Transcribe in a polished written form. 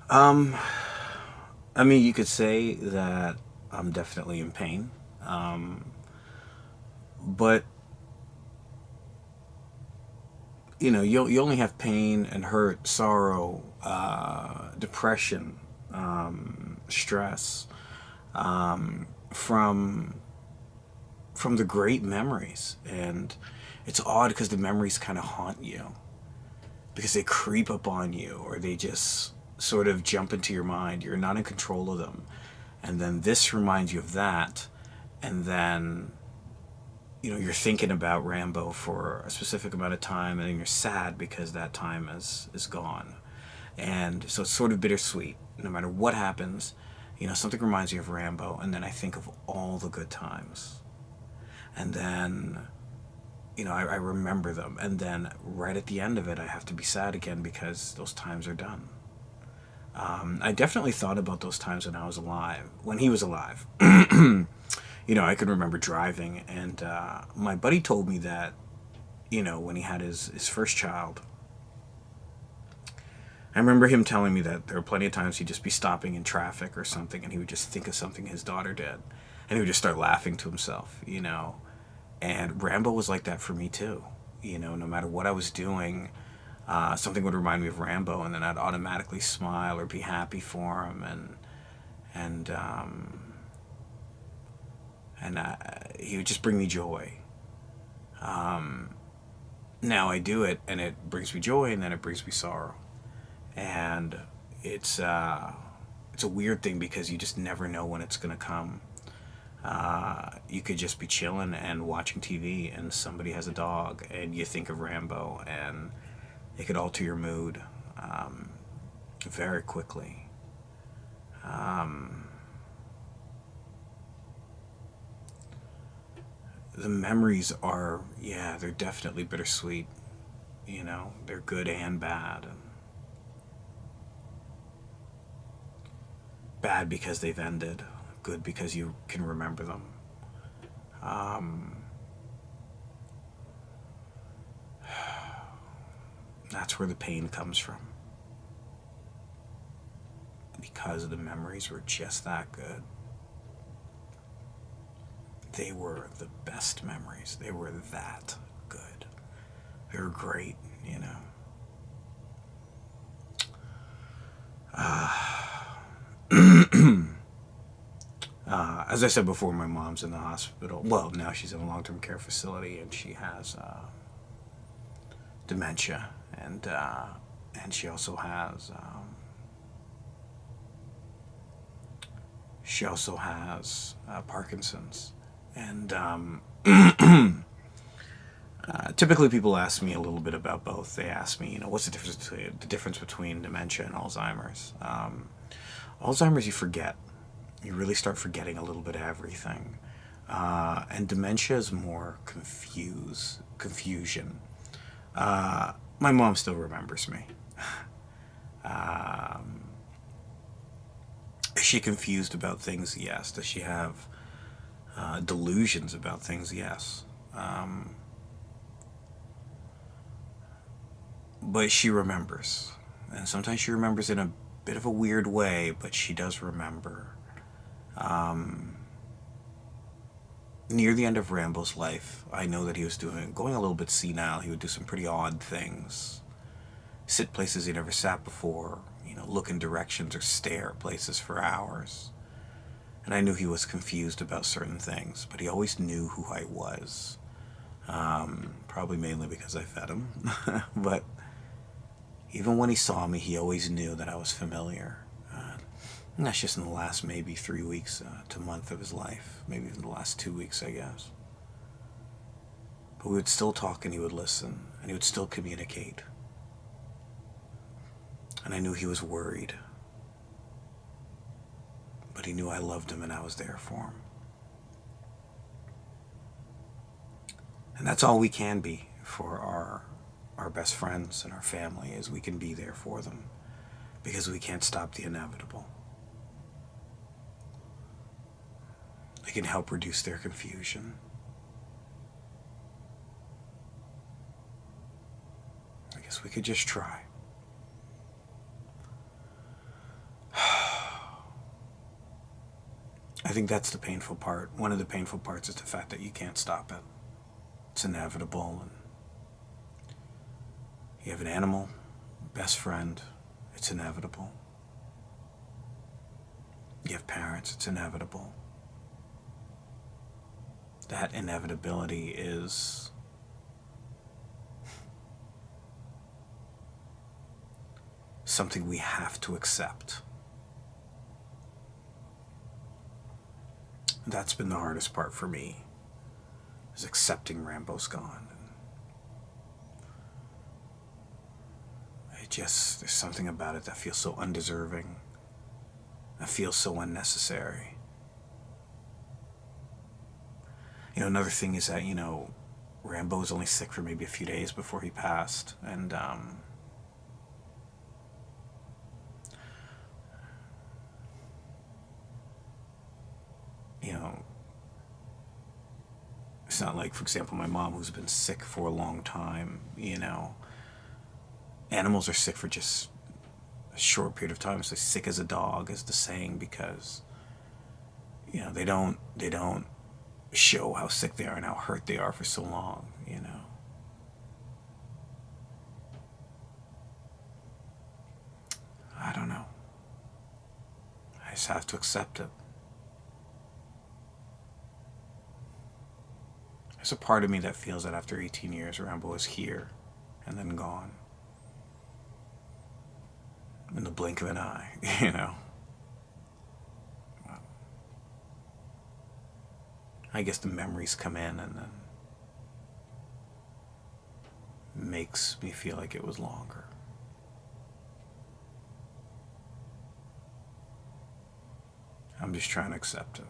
Um, I mean, you could say that I'm definitely in pain. Um, but you only have pain and hurt, sorrow, depression, stress, from from the great memories. And it's odd because the memories kind of haunt you because they creep up on you, or they just sort of jump into your mind. You're not in control of them. And then this reminds you of that. And then, you're thinking about Rambo for a specific amount of time, and then you're sad because that time is gone. And so it's sort of bittersweet. No matter what happens, something reminds you of Rambo, and then I think of all the good times. And then, I remember them. And then right at the end of it, I have to be sad again because those times are done. I definitely thought about those times when I was alive, when he was alive. I could remember driving, and my buddy told me that, when he had his first child, I remember him telling me that there were plenty of times he'd just be stopping in traffic or something, and he would just think of something his daughter did, and he would just start laughing to himself. And Rambo was like that for me too. No matter what I was doing, something would remind me of Rambo, and then I'd automatically smile or be happy for him, and he would just bring me joy. Now I do it, and it brings me joy, and then it brings me sorrow, and it's it's a weird thing because you just never know when it's gonna come. You could just be chilling and watching TV, and somebody has a dog, and you think of Rambo, and it could alter your mood very quickly. The memories are, yeah, they're definitely bittersweet. They're good and bad. And bad because they've ended, good because you can remember them. Um, that's where the pain comes from because the memories were just that good. They were the best memories. They were that good. They were great, you know. As I said before, my mom's in the hospital. Well, now she's in a long-term care facility, and she has dementia, and she also has Parkinson's, and typically people ask me a little bit about both. They ask me, what's the difference between dementia and Alzheimer's. Alzheimer's, you forget. You really start forgetting a little bit of everything. And dementia is more confusion. My mom still remembers me. Is she confused about things? Yes. Does she have delusions about things? Yes. But she remembers. And sometimes she remembers in a bit of a weird way, but she does remember. Um, Near the end of Rambo's life, I know that he was going a little bit senile. He would do some pretty odd things, sit places he never sat before, look in directions or stare at places for hours. And I knew he was confused about certain things, but he always knew who I was. Probably mainly because I fed him. But even when he saw me, he always knew that I was familiar. And that's just in the last maybe 3 weeks to a month of his life, maybe even the last 2 weeks, I guess. But we would still talk, and he would listen, and he would still communicate. And I knew he was worried, but he knew I loved him and I was there for him. And that's all we can be for our best friends and our family, is we can be there for them because we can't stop the inevitable. We can help reduce their confusion. I guess we could just try. I think that's the painful part. One of the painful parts is the fact that you can't stop it. It's inevitable. And you have an animal, best friend, it's inevitable. You have parents, it's inevitable. That inevitability is something we have to accept. That's been the hardest part for me, is accepting Rambo's gone. There's something about it that feels so undeserving. That feels so unnecessary. Another thing is that, Rambo was only sick for maybe a few days before he passed. And, it's not like, for example, my mom, who's been sick for a long time, animals are sick for just a short period of time. It's like sick as a dog, is the saying, because, they don't show how sick they are and how hurt they are for so long, I don't know. I just have to accept it. There's a part of me that feels that after 18 years, Rambo is here and then gone. In the blink of an eye, I guess the memories come in and then makes me feel like it was longer. I'm just trying to accept it.